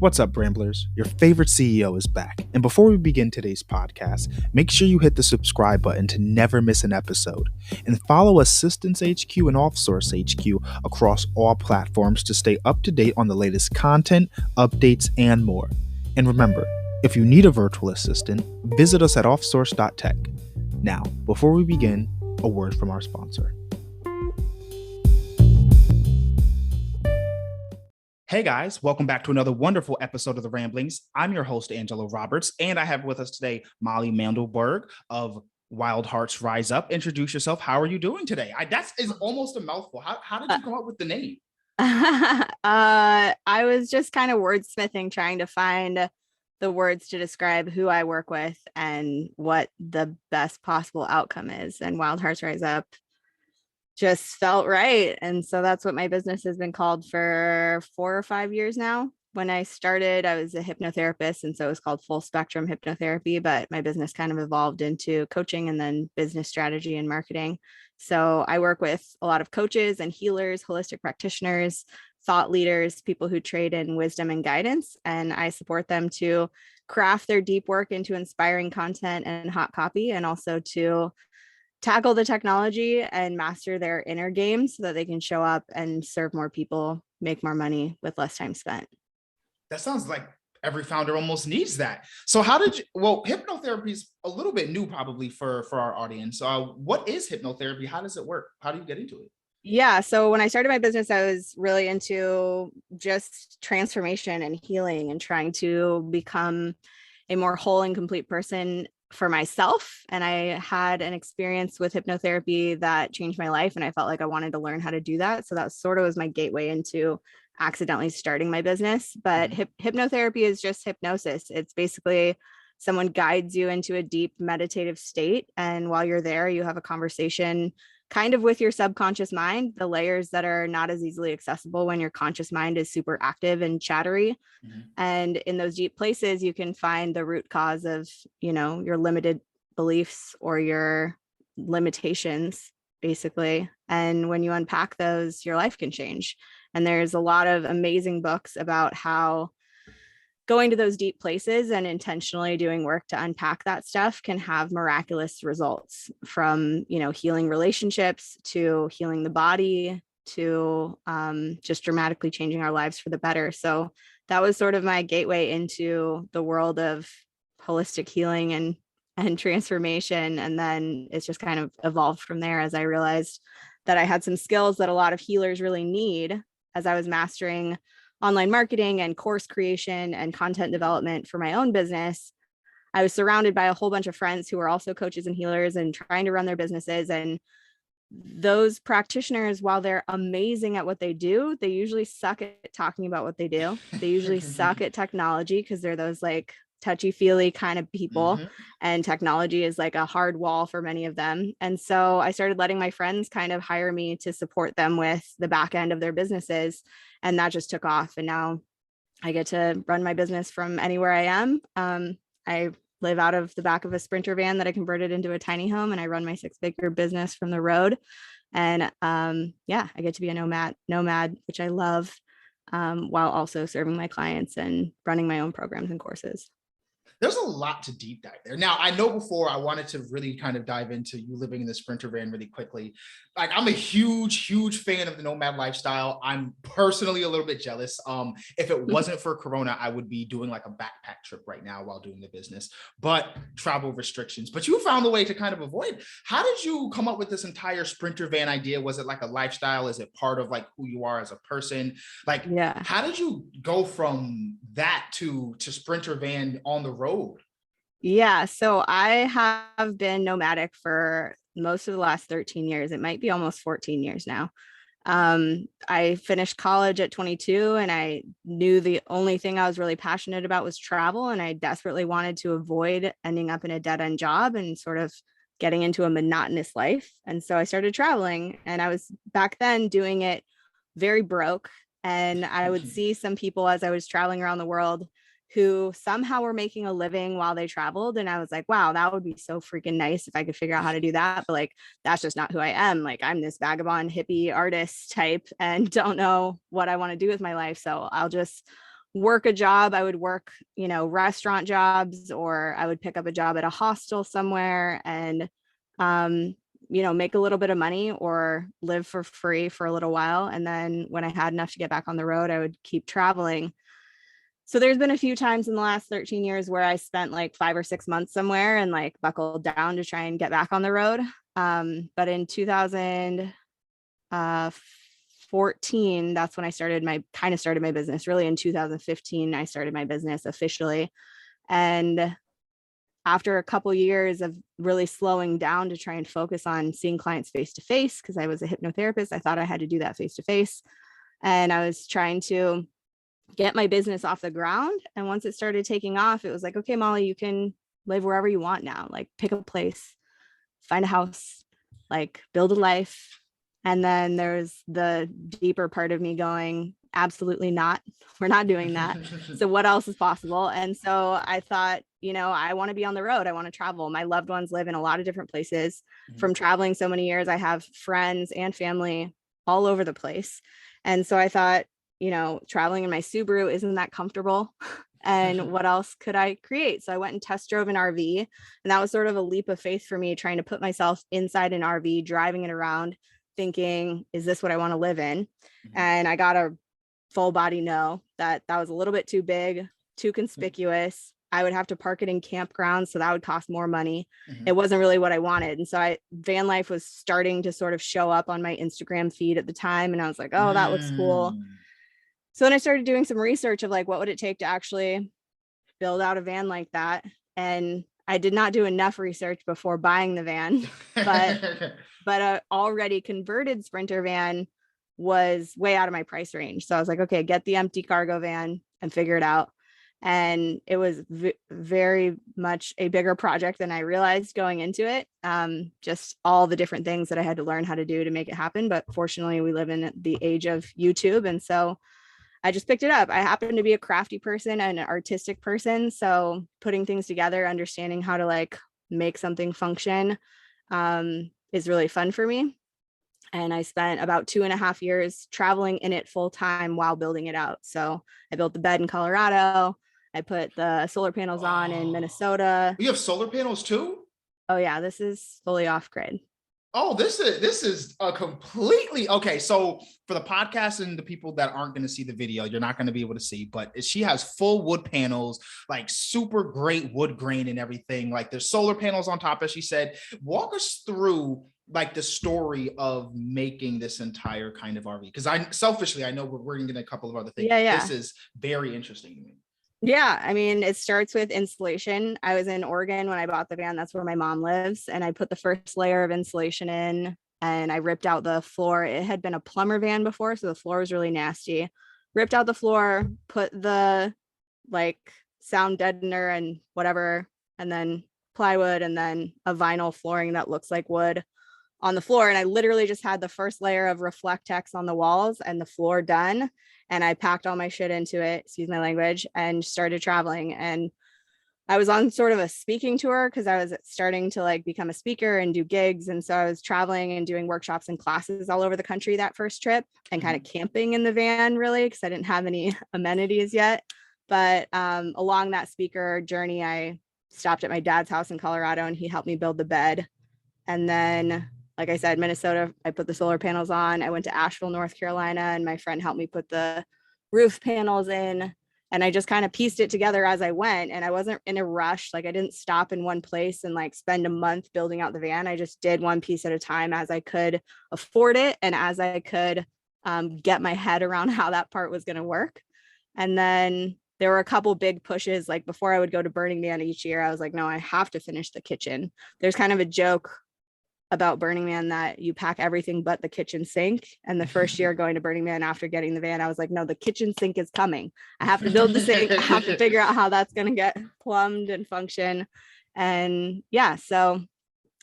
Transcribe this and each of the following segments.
What's up, Ramblers? Your favorite CEO is back. And before we begin today's podcast, make sure you hit the subscribe button to never miss an episode. And follow Assistance HQ and Offsource HQ across all platforms to stay up to date on the latest content, updates, and more. And remember, if you need a virtual assistant, visit us at offsource.tech. Now, before we begin, a word from our sponsor. Hey guys, welcome back to another wonderful episode of The Ramblings. I'm your host, Angelo Roberts, and I have with us today Molly Mandelberg of Wild Hearts Rise Up. Introduce yourself. How are you doing today? That is almost a mouthful. How did you come up with the name? I was just kind of wordsmithing, trying to find the words to describe who I work with and what the best possible outcome is. And Wild Hearts Rise Up just felt right. And so that's what my business has been called for 4 or 5 years now. When I started, I was a hypnotherapist, and so it was called Full Spectrum Hypnotherapy, but my business kind of evolved into coaching and then business strategy and marketing. So I work with a lot of coaches and healers, holistic practitioners, thought leaders, people who trade in wisdom and guidance, and I support them to craft their deep work into inspiring content and hot copy, and also to tackle the technology and master their inner game so that they can show up and serve more people, make more money with less time spent. That sounds like every founder almost needs that. So hypnotherapy is a little bit new probably for our audience. What is hypnotherapy? How does it work? How do you get into it? Yeah. So when I started my business, I was really into just transformation and healing and trying to become a more whole and complete person for myself. And I had an experience with hypnotherapy that changed my life. And I felt like I wanted to learn how to do that. So that sort of was my gateway into accidentally starting my business. But hypnotherapy is just hypnosis. It's basically someone guides you into a deep meditative state. And while you're there, you have a conversation kind of with your subconscious mind, the layers that are not as easily accessible when your conscious mind is super active and chattery. Mm-hmm. And in those deep places, you can find the root cause of, your limited beliefs or your limitations, basically. And when you unpack those, your life can change. And there's a lot of amazing books about how going to those deep places and intentionally doing work to unpack that stuff can have miraculous results, from, healing relationships to healing the body to just dramatically changing our lives for the better. So that was sort of my gateway into the world of holistic healing and transformation. And then it's just kind of evolved from there as I realized that I had some skills that a lot of healers really need as I was mastering online marketing and course creation and content development for my own business. I was surrounded by a whole bunch of friends who were also coaches and healers and trying to run their businesses. And those practitioners, while they're amazing at what they do, they usually suck at talking about what they do. They usually suck at technology because they're those like touchy-feely kind of people. Mm-hmm. And technology is like a hard wall for many of them. And so I started letting my friends kind of hire me to support them with the back end of their businesses. And that just took off. And now I get to run my business from anywhere I am. I live out of the back of a Sprinter van that I converted into a tiny home, and I run my 6-figure business from the road. And I get to be a nomad, which I love, while also serving my clients and running my own programs and courses. There's a lot to deep dive there. Now, I know before I wanted to really kind of dive into you living in the Sprinter van really quickly. Like, I'm a huge fan of the nomad lifestyle. I'm personally a little bit jealous. If it wasn't for Corona, I would be doing like a backpack trip right now while doing the business, but travel restrictions. But you found a way to kind of avoid. How did you come up with this entire Sprinter van idea? Was it like a lifestyle? Is it part of like who you are as a person? Like, How did you go from that to Sprinter van on the road? Yeah, so I have been nomadic for most of the last 13 years. It might be almost 14 years now. I finished college at 22, and I knew the only thing I was really passionate about was travel. And I desperately wanted to avoid ending up in a dead-end job and sort of getting into a monotonous life. And so I started traveling, and I was back then doing it very broke. And I would see some people as I was traveling around the world who somehow were making a living while they traveled. And I was like, wow, that would be so freaking nice if I could figure out how to do that. But like, that's just not who I am. Like, I'm this vagabond hippie artist type and don't know what I want to do with my life. So I'll just work a job. I would work, restaurant jobs, or I would pick up a job at a hostel somewhere and, make a little bit of money or live for free for a little while. And then when I had enough to get back on the road, I would keep traveling. So there's been a few times in the last 13 years where I spent like 5 or 6 months somewhere and like buckled down to try and get back on the road. But in 2014, that's when I started my business. Really in 2015, I started my business officially. And after a couple years of really slowing down to try and focus on seeing clients face to face, because I was a hypnotherapist, I thought I had to do that face to face. And I was trying to get my business off the ground. And once it started taking off, it was like, okay, Molly, you can live wherever you want now. Like pick a place, find a house, like build a life. And then there's the deeper part of me going, absolutely not. We're not doing that. So what else is possible? And so I thought, I want to be on the road. I want to travel. My loved ones live in a lot of different places. From traveling so many years, I have friends and family all over the place. And so I thought, traveling in my Subaru isn't that comfortable. And what else could I create? So I went and test drove an RV. And that was sort of a leap of faith for me, trying to put myself inside an RV, driving it around, thinking, is this what I want to live in? And I got a full body no, that was a little bit too big, too conspicuous. I would have to park it in campgrounds, so that would cost more money. It wasn't really what I wanted. And so van life was starting to sort of show up on my Instagram feed at the time. And I was like, oh, that looks cool. So then I started doing some research of like, what would it take to actually build out a van like that? And I did not do enough research before buying the van, but a already converted Sprinter van was way out of my price range. So I was like, okay, get the empty cargo van and figure it out. And it was very much a bigger project than I realized going into it. Just all the different things that I had to learn how to do to make it happen. But fortunately, we live in the age of YouTube. And so I just picked it up. I happen to be a crafty person and an artistic person. So putting things together, understanding how to like make something function is really fun for me. And I spent about 2.5 years traveling in it full time while building it out. So I built the bed in Colorado. I put the solar panels on in Minnesota. You have solar panels too? Oh yeah, this is fully off grid. Oh, this is a completely okay. So for the podcast and the people that aren't going to see the video, you're not going to be able to see, but she has full wood panels, like super great wood grain and everything. Like there's solar panels on top, as she said. Walk us through like the story of making this entire kind of RV, because I know we're going to get a couple of other things. Yeah. This is very interesting to me. Yeah, I mean, it starts with insulation. I was in Oregon when I bought the van. That's where my mom lives. And I put the first layer of insulation in and I ripped out the floor. It had been a plumber van before, so the floor was really nasty. Ripped out the floor, put the like sound deadener and whatever, and then plywood and then a vinyl flooring that looks like wood on the floor. And I literally just had the first layer of Reflectex on the walls and the floor done. And I packed all my shit into it, excuse my language, and started traveling. And I was on sort of a speaking tour because I was starting to like become a speaker and do gigs. And so I was traveling and doing workshops and classes all over the country that first trip, and kind of camping in the van really, because I didn't have any amenities yet. But along that speaker journey, I stopped at my dad's house in Colorado and he helped me build the bed. And then, like I said, Minnesota, I put the solar panels on. I went to Asheville, North Carolina, and my friend helped me put the roof panels in. And I just kind of pieced it together as I went. And I wasn't in a rush. Like I didn't stop in one place and like spend a month building out the van. I just did one piece at a time as I could afford it and as I could get my head around how that part was going to work. And then there were a couple big pushes. Like before I would go to Burning Man each year, I was like, no, I have to finish the kitchen. There's kind of a joke about Burning Man that you pack everything but the kitchen sink. And the first year going to Burning Man after getting the van, I was like, no, the kitchen sink is coming. I have to build the sink. I have to figure out how that's going to get plumbed and function. And yeah, so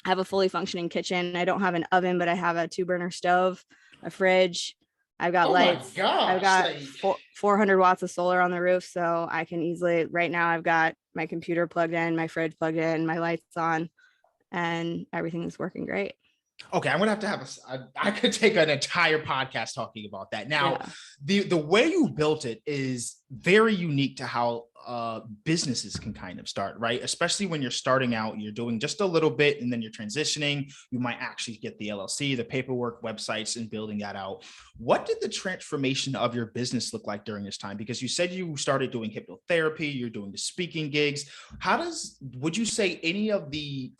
I have a fully functioning kitchen. I don't have an oven, but I have a 2-burner stove, a fridge. I've got lights. I've got 400 watts of solar on the roof. So I can easily, right now I've got my computer plugged in, my fridge plugged in, my lights on, and everything is working great. Okay, I'm gonna have I could take an entire podcast talking about that. Now, the way you built it is very unique to how businesses can kind of start, right? Especially when you're starting out, you're doing just a little bit and then you're transitioning. You might actually get the LLC, the paperwork, websites, and building that out. What did the transformation of your business look like during this time? Because you said you started doing hypnotherapy, you're doing the speaking gigs. Would you say any of the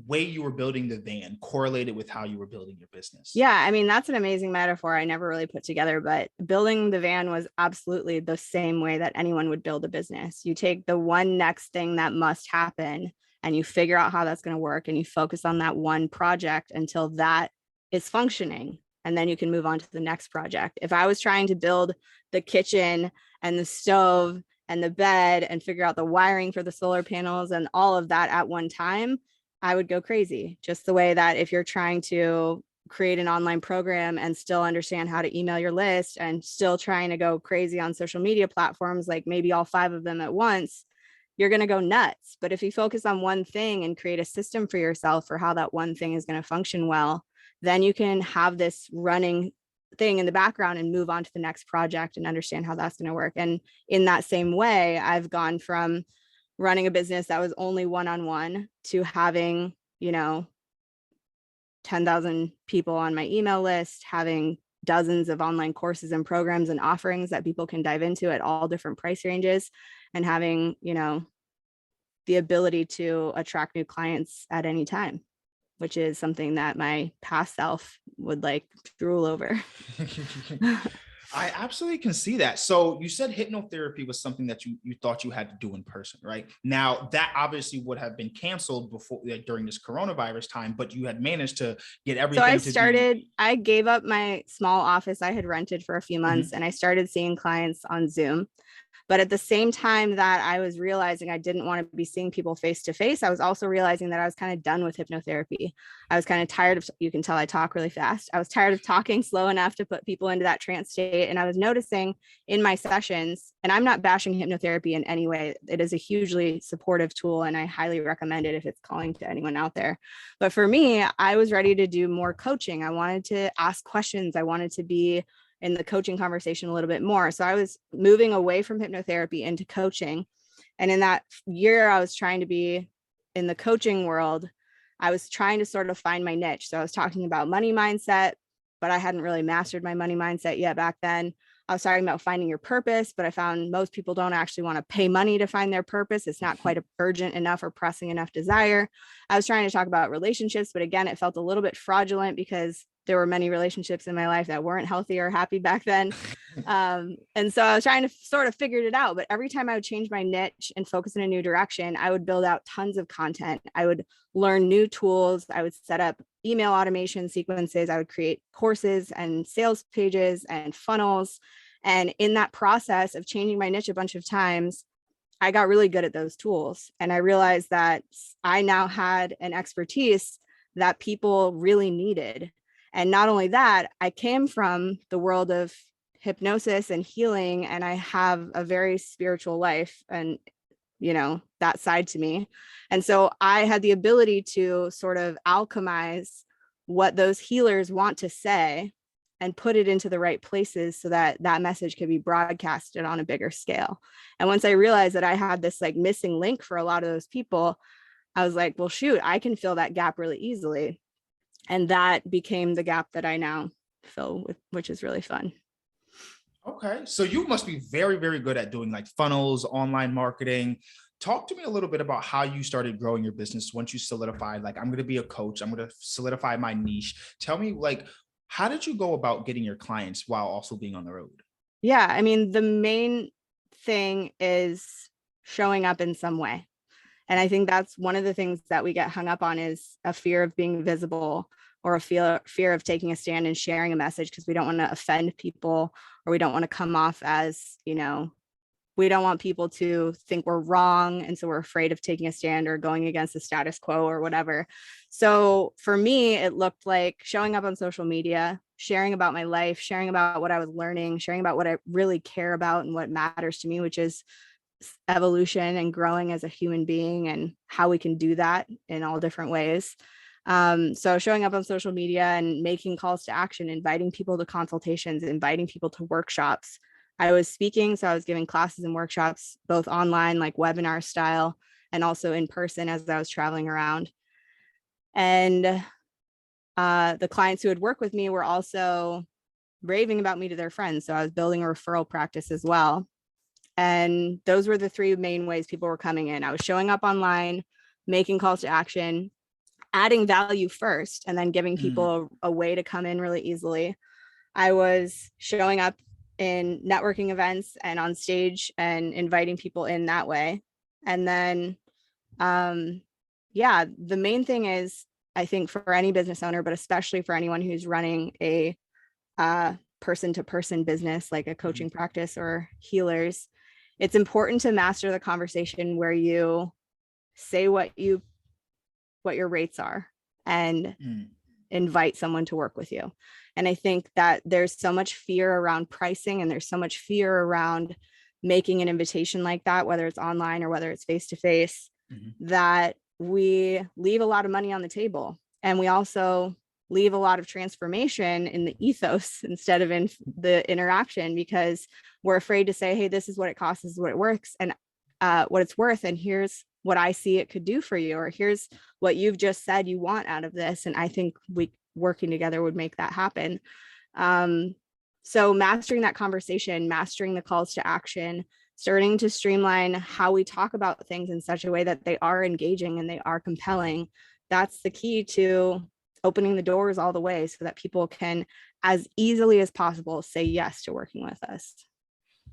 way you were building the van correlated with how you were building your business? Yeah, I mean, that's an amazing metaphor I never really put together, but building the van was absolutely the same way that anyone would build a business. You take the one next thing that must happen and you figure out how that's going to work and you focus on that one project until that is functioning. And then you can move on to the next project. If I was trying to build the kitchen and the stove and the bed and figure out the wiring for the solar panels and all of that at one time, I would go crazy. Just the way that if you're trying to create an online program and still understand how to email your list and still trying to go crazy on social media platforms, like maybe all 5 of them at once, you're going to go nuts. But if you focus on one thing and create a system for yourself for how that one thing is going to function well, then you can have this running thing in the background and move on to the next project and understand how that's going to work. And in that same way, I've gone from running a business that was only one-on-one to having, 10,000 people on my email list, having dozens of online courses and programs and offerings that people can dive into at all different price ranges, and having, the ability to attract new clients at any time, which is something that my past self would like drool over. I absolutely can see that. So you said hypnotherapy was something that you thought you had to do in person, right? Now that obviously would have been canceled before, like, during this coronavirus time, but you had managed to get everything. I gave up my small office I had rented for a few months and I started seeing clients on Zoom. But at the same time that I was realizing I didn't want to be seeing people face to face, I was also realizing that I was kind of done with hypnotherapy. I was kind of tired of, you can tell I talk really fast. I was tired of talking slow enough to put people into that trance state. And I was noticing in my sessions, and I'm not bashing hypnotherapy in any way. It is a hugely supportive tool and I highly recommend it if it's calling to anyone out there. But for me, I was ready to do more coaching. I wanted to ask questions. I wanted to be in the coaching conversation a little bit more. So I was moving away from hypnotherapy into coaching. And in that year, I was trying to be in the coaching world. I was trying to sort of find my niche. So I was talking about money mindset, but I hadn't really mastered my money mindset yet back then. I was talking about finding your purpose, but I found most people don't actually want to pay money to find their purpose. It's not quite urgent enough or pressing enough desire. I was trying to talk about relationships, but again, it felt a little bit fraudulent because there were many relationships in my life that weren't healthy or happy back then. And so I was trying to sort of figure it out. But every time I would change my niche and focus in a new direction, I would build out tons of content. I would learn new tools. I would set up email automation sequences. I would create courses and sales pages and funnels. And in that process of changing my niche a bunch of times, I got really good at those tools. And I realized that I now had an expertise that people really needed. And not only that, I came from the world of hypnosis and healing, and I have a very spiritual life and, that side to me. And so I had the ability to sort of alchemize what those healers want to say and put it into the right places so that that message could be broadcasted on a bigger scale. And once I realized that I had this like missing link for a lot of those people, I was like, well, shoot, I can fill that gap really easily. And that became the gap that I now fill with, which is really fun. Okay. So you must be very, very good at doing like funnels, online marketing. Talk to me a little bit about how you started growing your business once you solidified, like, I'm going to be a coach, I'm going to solidify my niche. Tell me, like, how did you go about getting your clients while also being on the road? Yeah. I mean, the main thing is showing up in some way. And I think that's one of the things that we get hung up on is a fear of being visible or a fear of taking a stand and sharing a message because we don't want to offend people or we don't want to come off as, we don't want people to think we're wrong. And so we're afraid of taking a stand or going against the status quo or whatever. So for me, it looked like showing up on social media, sharing about my life, sharing about what I was learning, sharing about what I really care about and what matters to me, which is evolution and growing as a human being and how we can do that in all different ways. So showing up on social media and making calls to action, inviting people to consultations, inviting people to workshops, I was speaking, so I was giving classes and workshops, both online, like webinar style, and also in person as I was traveling around. And the clients who would work with me were also raving about me to their friends. So I was building a referral practice as well. And those were the three main ways people were coming in. I was showing up online, making calls to action, adding value first, and then giving people a way to come in really easily. I was showing up in networking events and on stage and inviting people in that way. And then, yeah, the main thing is, I think for any business owner, but especially for anyone who's running a person-to-person business, like a coaching practice or healers, it's important to master the conversation where you say what your rates are and invite someone to work with you. And I think that there's so much fear around pricing, and there's so much fear around making an invitation like that, whether it's online or whether it's face-to-face, that we leave a lot of money on the table. And we also leave a lot of transformation in the ethos instead of in the interaction, because we're afraid to say, hey, this is what it costs, this is what it works, and what it's worth, and here's what I see it could do for you, or here's what you've just said you want out of this. And I think we working together would make that happen. So mastering that conversation, mastering the calls to action, starting to streamline how we talk about things in such a way that they are engaging and they are compelling. That's the key to opening the doors all the way so that people can, as easily as possible, say yes to working with us.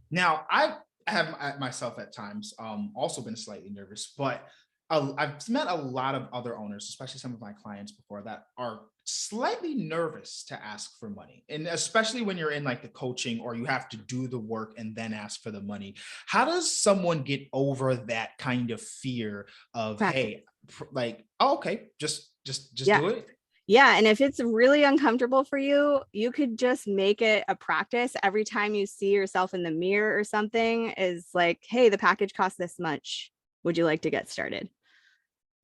Now, I have myself at times also been slightly nervous, but I've met a lot of other owners, especially some of my clients before, that are slightly nervous to ask for money. And especially when you're in like the coaching, or you have to do the work and then ask for the money. How does someone get over that kind of fear of, hey, like, oh, okay, just do it? Yeah. And if it's really uncomfortable for you, you could just make it a practice every time you see yourself in the mirror or something, is like, hey, the package costs this much. Would you like to get started?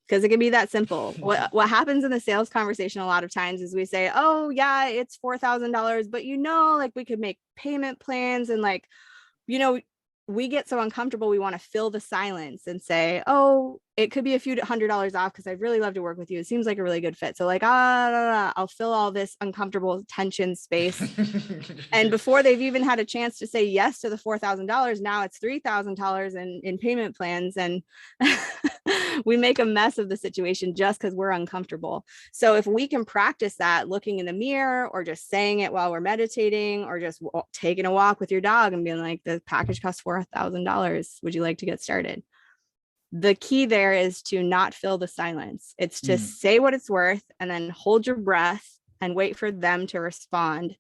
Because it can be that simple. What happens in the sales conversation a lot of times is we say, oh yeah, it's $4,000, but like we could make payment plans, and like, we get so uncomfortable, we want to fill the silence and say, oh, it could be a few $100s off because I'd really love to work with you. It seems like a really good fit. So like, I'll fill all this uncomfortable tension space. And before they've even had a chance to say yes to the $4,000, now it's $3,000 in payment plans. And we make a mess of the situation just because we're uncomfortable. So if we can practice that, looking in the mirror, or just saying it while we're meditating, or just taking a walk with your dog and being like, the package costs $4,000. Would you like to get started? The key there is to not fill the silence. It's to say what it's worth, and then hold your breath and wait for them to respond.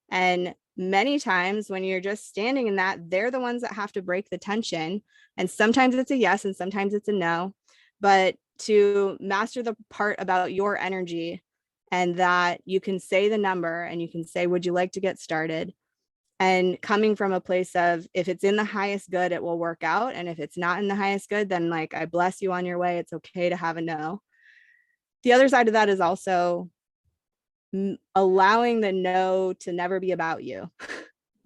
And many times when you're just standing in that, they're the ones that have to break the tension. And sometimes it's a yes and sometimes it's a no. But to master the part about your energy, and that you can say the number and you can say, would you like to get started? And coming from a place of, if it's in the highest good, it will work out. And if it's not in the highest good, then like, I bless you on your way. It's okay to have a no. The other side of that is also allowing the no to never be about you.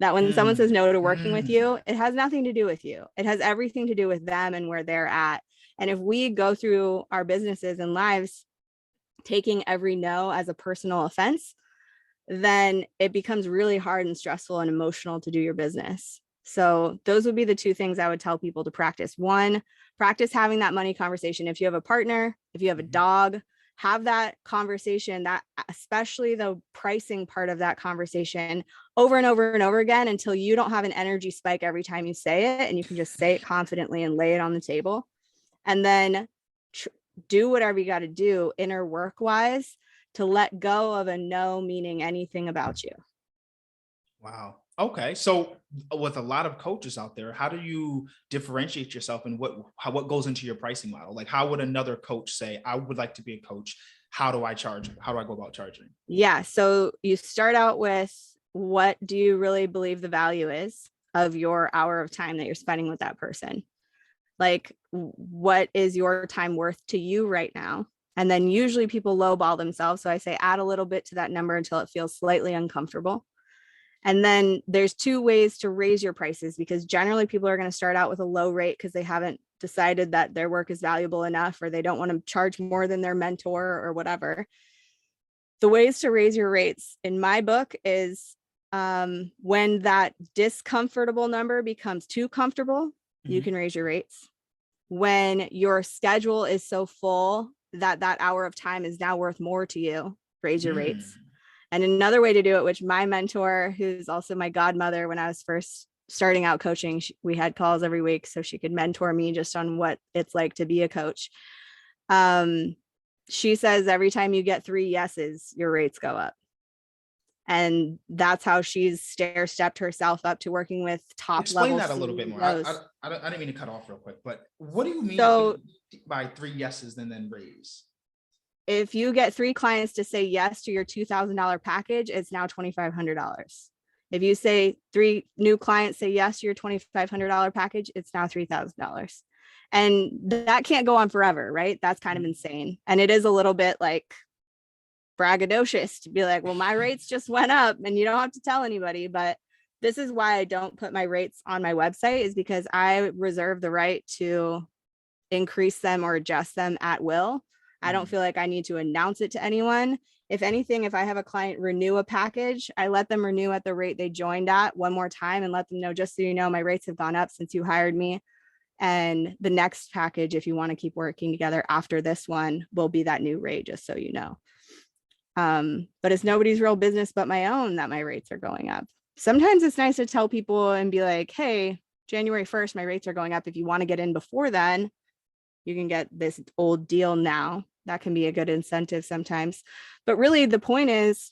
That when someone says no to working with you, it has nothing to do with you. It has everything to do with them and where they're at. And if we go through our businesses and lives taking every no as a personal offense, then it becomes really hard and stressful and emotional to do your business. So those would be the two things I would tell people to practice. One, practice having that money conversation. If you have a partner, if you have a dog, have that conversation, that especially the pricing part of that conversation, over and over and over again, until you don't have an energy spike every time you say it, and you can just say it confidently and lay it on the table. And then do whatever you got to do inner work wise to let go of a no meaning anything about you. Wow. Okay. So with a lot of coaches out there, how do you differentiate yourself, and what goes into your pricing model? Like, how would another coach say, I would like to be a coach? How do I charge? How do I go about charging? Yeah. So you start out with, what do you really believe the value is of your hour of time that you're spending with that person? Like, what is your time worth to you right now? And then usually people lowball themselves. So I say, add a little bit to that number until it feels slightly uncomfortable. And then there's two ways to raise your prices, because generally people are going to start out with a low rate because they haven't decided that their work is valuable enough, or they don't want to charge more than their mentor or whatever. The ways to raise your rates in my book is when that discomfortable number becomes too comfortable, you can raise your rates. When your schedule is so full that that hour of time is now worth more to you, raise your rates. And another way to do it, which my mentor, who's also my godmother, when I was first starting out coaching, we had calls every week so she could mentor me just on what it's like to be a coach. She says every time you get 3 yeses, your rates go up. And that's how she's stair-stepped herself up to working with top Explain level that a little bit more. I didn't mean to cut off real quick, but what do you mean by 3 yeses and then raise? If you get 3 clients to say yes to your $2,000 package, it's now $2,500. If you say 3 new clients say yes to your $2,500 package, it's now $3,000. And that can't go on forever, right? That's kind of insane. And it is a little bit like braggadocious to be like, well, my rates just went up, and you don't have to tell anybody. But this is why I don't put my rates on my website, is because I reserve the right to increase them or adjust them at will. I don't feel like I need to announce it to anyone. If anything, if I have a client renew a package, I let them renew at the rate they joined at one more time and let them know, just so you know, my rates have gone up since you hired me. And the next package, if you want to keep working together after this one, will be that new rate, just so you know. But it's nobody's real business but my own that my rates are going up. Sometimes it's nice to tell people and be like, hey, January 1st, my rates are going up. If you want to get in before then, you can get this old deal now. That can be a good incentive sometimes. But really the point is,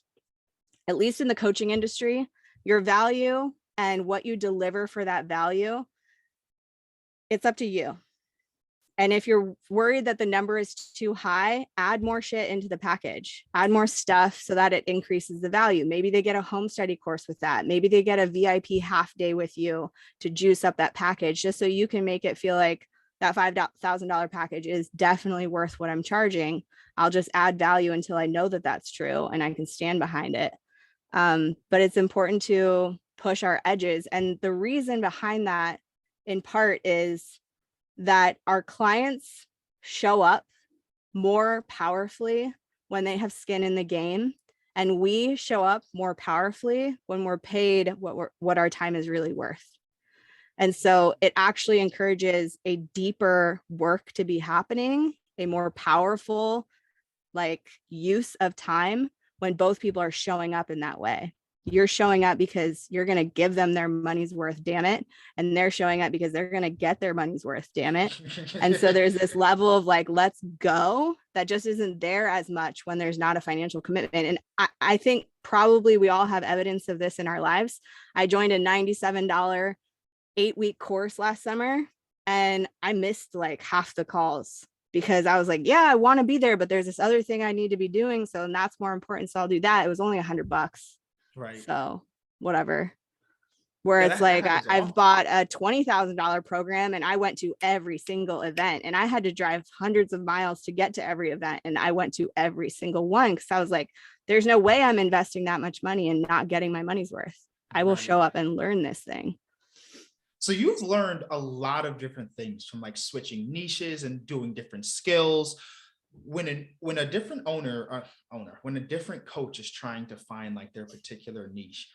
at least in the coaching industry, your value and what you deliver for that value, it's up to you. And if you're worried that the number is too high, add more shit into the package, add more stuff so that it increases the value. Maybe they get a home study course with that. Maybe they get a VIP half day with you to juice up that package, just so you can make it feel like that $5,000 package is definitely worth what I'm charging. I'll just add value until I know that that's true and I can stand behind it. But it's important to push our edges. And the reason behind that, in part, is that our clients show up more powerfully when they have skin in the game, and we show up more powerfully when we're paid what our time is really worth. And so it actually encourages a deeper work to be happening, a more powerful use of time when both people are showing up in that way. You're showing up because you're going to give them their money's worth, damn it. And they're showing up because they're going to get their money's worth, damn it. And so there's this level of let's go that just isn't there as much when there's not a financial commitment. And I think probably we all have evidence of this in our lives. I joined a $97 8-week course last summer, and I missed half the calls because I was like, yeah, I want to be there, but there's this other thing I need to be doing. So, and that's more important. So I'll do that. It was only $100. Right. So whatever. Where it's I've bought a $20,000 program and I went to every single event, and I had to drive hundreds of miles to get to every event. And I went to every single one because I was like, there's no way I'm investing that much money and not getting my money's worth. I will show up and learn this thing. So you've learned a lot of different things, from switching niches and doing different skills. When a different when a different coach is trying to find their particular niche,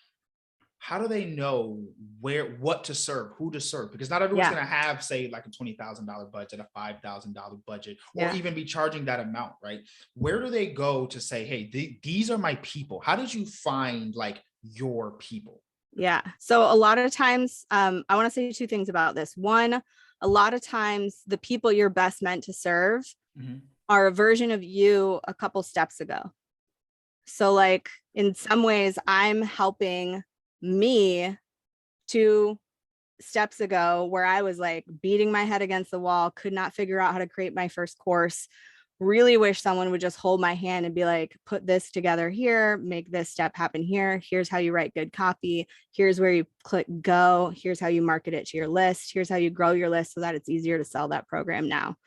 how do they know what to serve, who to serve? Because not everyone's going to have, say, a $20,000 budget, a $5,000 budget, or even be charging that amount, right? Where do they go to say, hey, these are my people? How did you find your people? Yeah. So a lot of times, I want to say 2 things about this. One, a lot of times the people you're best meant to serve are a version of you a couple steps ago. So in some ways, I'm helping me 2 steps ago, where I was beating my head against the wall, could not figure out how to create my first course. Really wish someone would just hold my hand and be like, put this together here, make this step happen here. Here's how you write good copy. Here's where you click go. Here's how you market it to your list. Here's how you grow your list so that it's easier to sell that program now.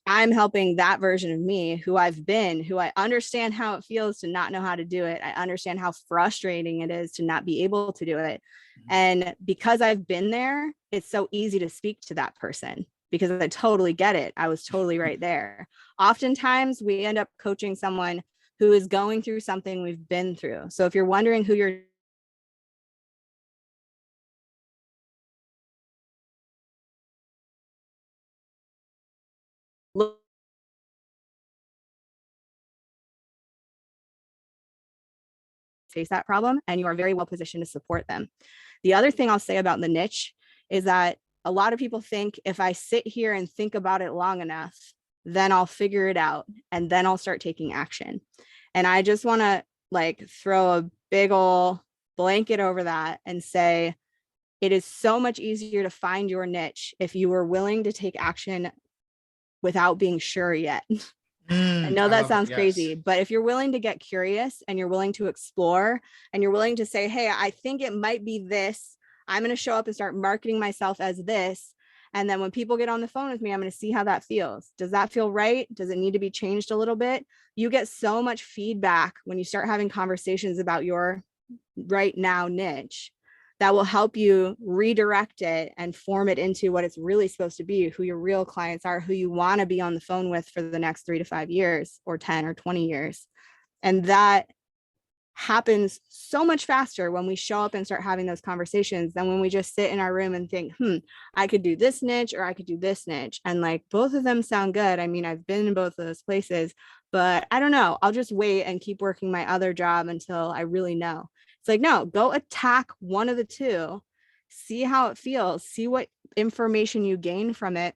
I'm helping that version of me who I've been, who I understand how it feels to not know how to do it. I understand how frustrating it is to not be able to do it. And because I've been there, it's so easy to speak to that person because I totally get it. I was totally right there. Oftentimes we end up coaching someone who is going through something we've been through. So if you're wondering who you're face that problem, and you are very well positioned to support them. The other thing I'll say about the niche is that a lot of people think if I sit here and think about it long enough, then I'll figure it out and then I'll start taking action. And I just want to like throw a big ol' blanket over that and say it is so much easier to find your niche if you are willing to take action without being sure yet. I know I that love it. sounds Yes. crazy, but if you're willing to get curious and you're willing to explore and you're willing to say, hey, I think it might be this, I'm going to show up and start marketing myself as this. And then when people get on the phone with me, I'm going to see how that feels. Does that feel right? Does it need to be changed a little bit? You get so much feedback when you start having conversations about your right now niche that will help you redirect it and form it into what it's really supposed to be, who your real clients are, who you want to be on the phone with for the next 3 to 5 years or 10 or 20 years. And that happens so much faster when we show up and start having those conversations than when we just sit in our room and think, I could do this niche or I could do this niche. And like both of them sound good. I mean, I've been in both of those places, but I don't know. I'll just wait and keep working my other job until I really know. It's like, no, go attack one of the two, see how it feels, see what information you gain from it.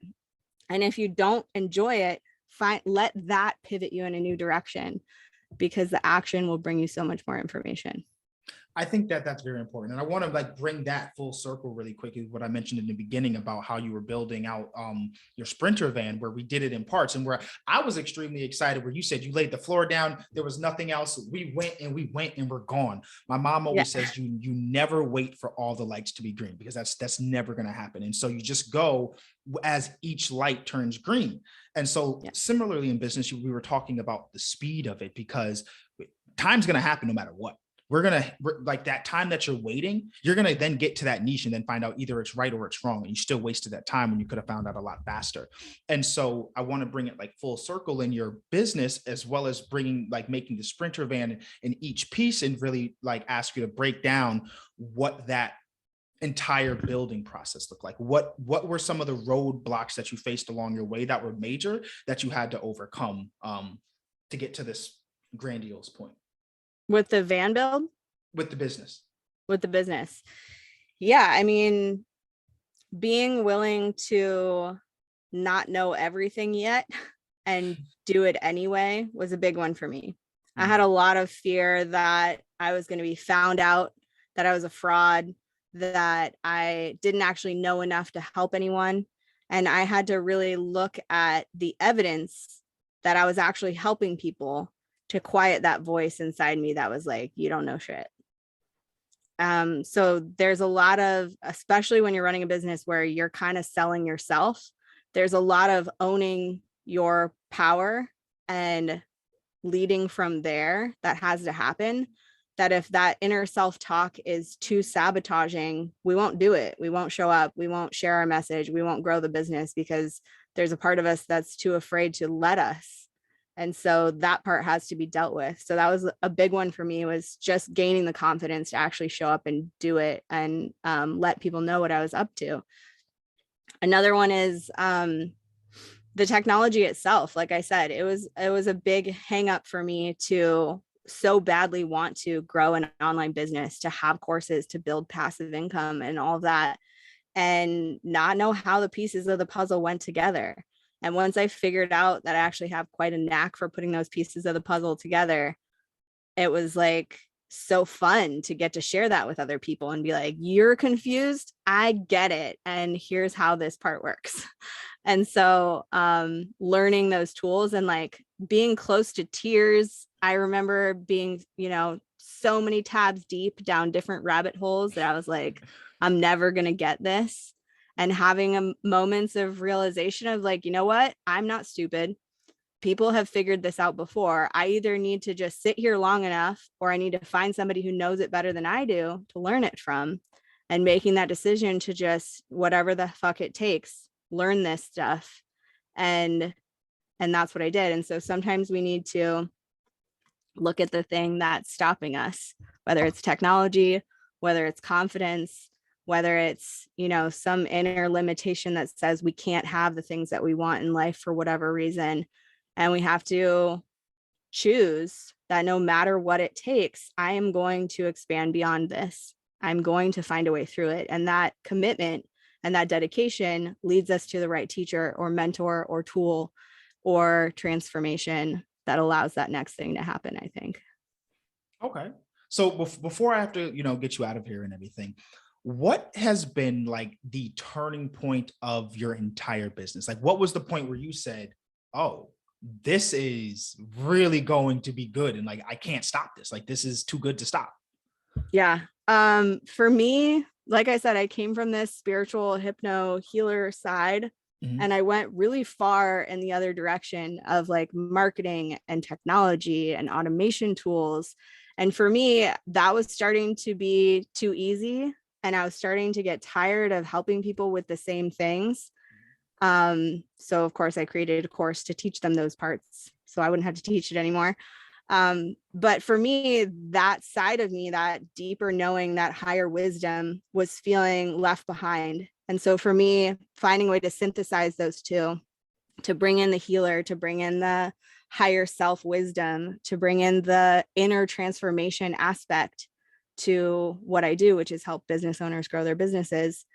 And if you don't enjoy it, let that pivot you in a new direction, because the action will bring you so much more information. I think that that's very important. And I want to like bring that full circle really quick is what I mentioned in the beginning about how you were building out your Sprinter van, where we did it in parts and where I was extremely excited, where you said you laid the floor down. There was nothing else. We went and we're gone. My mom always says you never wait for all the lights to be green, because that's never going to happen. And so you just go as each light turns green. And so similarly in business, we were talking about the speed of it, because time's going to happen no matter what. We're like that time that you're waiting, you're going to then get to that niche and then find out either it's right or it's wrong. And you still wasted that time when you could have found out a lot faster. And so I want to bring it like full circle in your business, as well as bringing like making the Sprinter van in each piece, and really like ask you to break down what that entire building process looked like. What were some of the roadblocks that you faced along your way that were major that you had to overcome to get to this grandiose point? With the van build? With the business. With the business. Yeah. I mean, being willing to not know everything yet and do it anyway was a big one for me. I had a lot of fear that I was going to be found out, that I was a fraud, that I didn't actually know enough to help anyone. And I had to really look at the evidence that I was actually helping people to quiet that voice inside me that was like, you don't know shit. So there's a lot of, especially when you're running a business where you're kind of selling yourself, there's a lot of owning your power and leading from there that has to happen. That if that inner self-talk is too sabotaging, we won't do it. We won't show up. We won't share our message. We won't grow the business because there's a part of us that's too afraid to let us. And so that part has to be dealt with. So that was a big one for me, was just gaining the confidence to actually show up and do it and let people know what I was up to. Another one is the technology itself. Like I said, it was a big hang up for me to so badly want to grow an online business, to have courses, to build passive income and all of that, and not know how the pieces of the puzzle went together. And once I figured out that I actually have quite a knack for putting those pieces of the puzzle together, it was like so fun to get to share that with other people and be like, you're confused, I get it, and here's how this part works. And so learning those tools and like being close to tears. I remember being, so many tabs deep down different rabbit holes that I was like, I'm never going to get this. and having moments of realization of like, you know what, I'm not stupid. People have figured this out before. I either need to just sit here long enough, or I need to find somebody who knows it better than I do to learn it from, and making that decision to just whatever the fuck it takes, learn this stuff. And that's what I did. And so sometimes we need to look at the thing that's stopping us, whether it's technology, whether it's confidence, whether it's, you know, some inner limitation that says we can't have the things that we want in life for whatever reason. And we have to choose that no matter what it takes, I am going to expand beyond this. I'm going to find a way through it. And that commitment and that dedication leads us to the right teacher or mentor or tool or transformation that allows that next thing to happen, I think. Okay. So before I have to, get you out of here and everything, what has been like the turning point of your entire business? Like, what was the point where you said, oh, this is really going to be good, and like I can't stop this, like this is too good to stop? Yeah. For me, like I said, I came from this spiritual hypno healer side, Mhm. and I went really far in the other direction of like marketing and technology and automation tools. And for me, that was starting to be too easy, and I was starting to get tired of helping people with the same things. So of course I created a course to teach them those parts so I wouldn't have to teach it anymore. But for me, that side of me, that deeper knowing, that higher wisdom was feeling left behind. And so for me, finding a way to synthesize those two, to bring in the healer, to bring in the higher self wisdom, to bring in the inner transformation aspect to what I do, which is help business owners grow their businesses.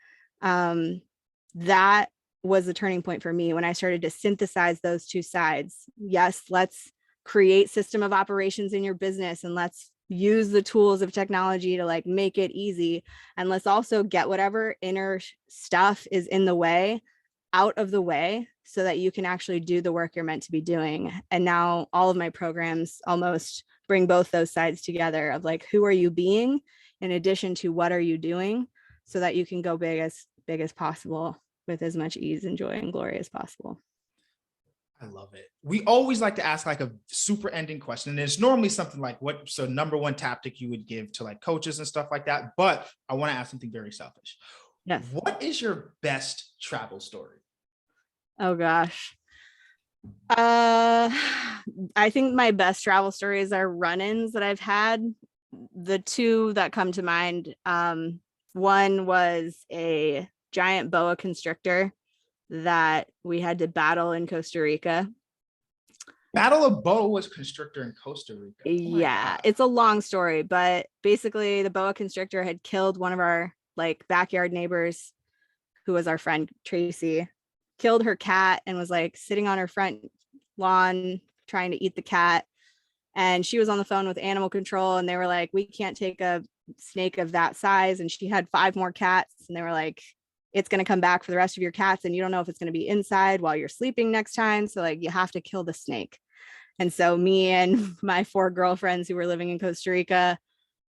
That was the turning point for me when I started to synthesize those two sides. Yes, let's create system of operations in your business, and let's use the tools of technology to like make it easy. And let's also get whatever inner stuff is in the way out of the way so that you can actually do the work you're meant to be doing. And now all of my programs almost bring both those sides together of like, who are you being in addition to what are you doing, so that you can go big as possible with as much ease and joy and glory as possible. I love it. We always like to ask like a super ending question. And it's normally something like number one tactic you would give to like coaches and stuff like that. But I want to ask something very selfish. Yes. What is your best travel story? Oh gosh. I think my best travel stories are run-ins that I've had. The two that come to mind, one was a giant boa constrictor that we had to battle in Costa Rica. Battle of boa constrictor in Costa Rica. Oh Yeah, it's a long story, but basically the boa constrictor had killed one of our like backyard neighbors, who was our friend Tracy, killed her cat and was like sitting on her front lawn trying to eat the cat. And she was on the phone with animal control, and they were like, we can't take a snake of that size. And she had 5 more cats, and they were like, it's going to come back for the rest of your cats, and you don't know if it's going to be inside while you're sleeping next time. So like, you have to kill the snake. And so me and my 4 girlfriends who were living in Costa Rica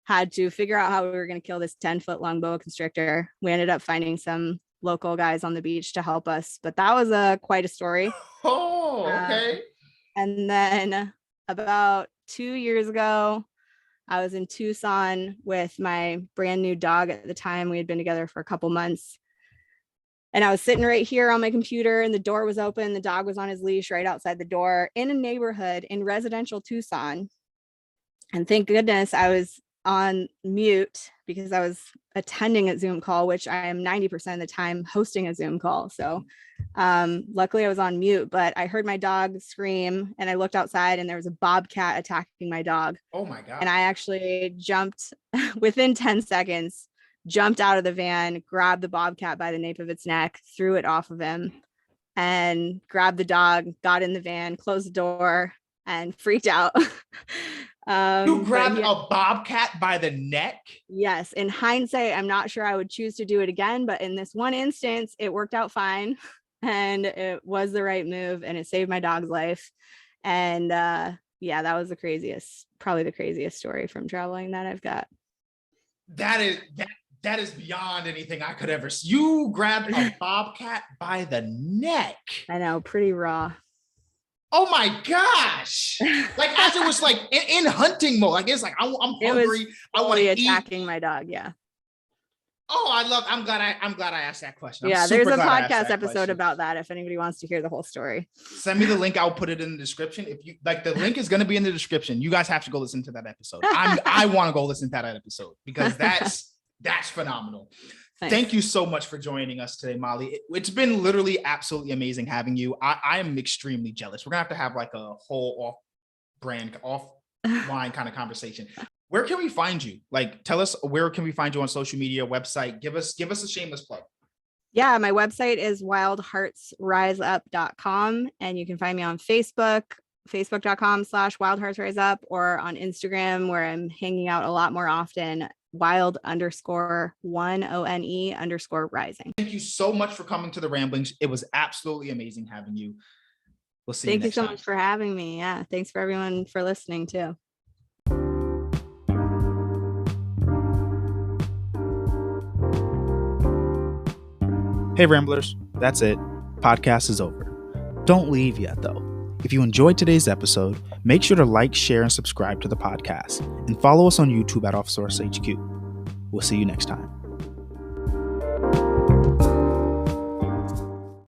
had to figure out how we were going to kill this 10-foot long boa constrictor. We ended up finding some local guys on the beach to help us, but that was quite a story. Oh, okay. And then about 2 years ago, I was in Tucson with my brand new dog at the time. We had been together for a couple months. And I was sitting right here on my computer, and the door was open. The dog was on his leash right outside the door in a neighborhood in residential Tucson. And thank goodness I was on mute because I was attending a Zoom call, which I am 90% of the time hosting a Zoom call. So luckily I was on mute, but I heard my dog scream, and I looked outside, and there was a bobcat attacking my dog. Oh my God. And I actually jumped within 10 seconds, jumped out of the van, grabbed the bobcat by the nape of its neck, threw it off of him, and grabbed the dog, got in the van, closed the door, and freaked out. You grabbed a bobcat by the neck? Yes. In hindsight, I'm not sure I would choose to do it again, but in this one instance, it worked out fine, and it was the right move, and it saved my dog's life. And yeah, that was probably the craziest story from traveling that I've got. That That is beyond anything I could ever see. You grabbed a bobcat by the neck. I know, pretty raw. Oh my gosh. Like as it was like in hunting mode. Like it's like I'm hungry. I want to attacking my dog. Yeah. Oh, I'm glad I asked that question. There's a podcast episode about that if anybody wants to hear the whole story. Send me the link. I'll put it in the description. If you like, the link is going to be in the description. You guys have to go listen to that episode. I want to go listen to that episode because that's phenomenal. Nice. Thank you so much for joining us today, Molly. It's been literally absolutely amazing having you. I am extremely jealous. We're gonna have to have like a whole offline kind of conversation. Where can we find you? Like, tell us, where can we find you on social media, website? Give us a shameless plug. Yeah, my website is wildheartsriseup.com, and you can find me on Facebook, facebook.com/wildheartsriseup, or on Instagram, where I'm hanging out a lot more often, wild_1ONE_rising. Thank you so much for coming to the Ramblings. It was absolutely amazing having you. We'll see you next time. Thank you so much for having me. Yeah, thanks for everyone for listening too. Hey Ramblers, that's it. Podcast is over. Don't leave yet though. If you enjoyed today's episode, make sure to like, share, and subscribe to the podcast, and follow us on YouTube at OffSource HQ. We'll see you next time.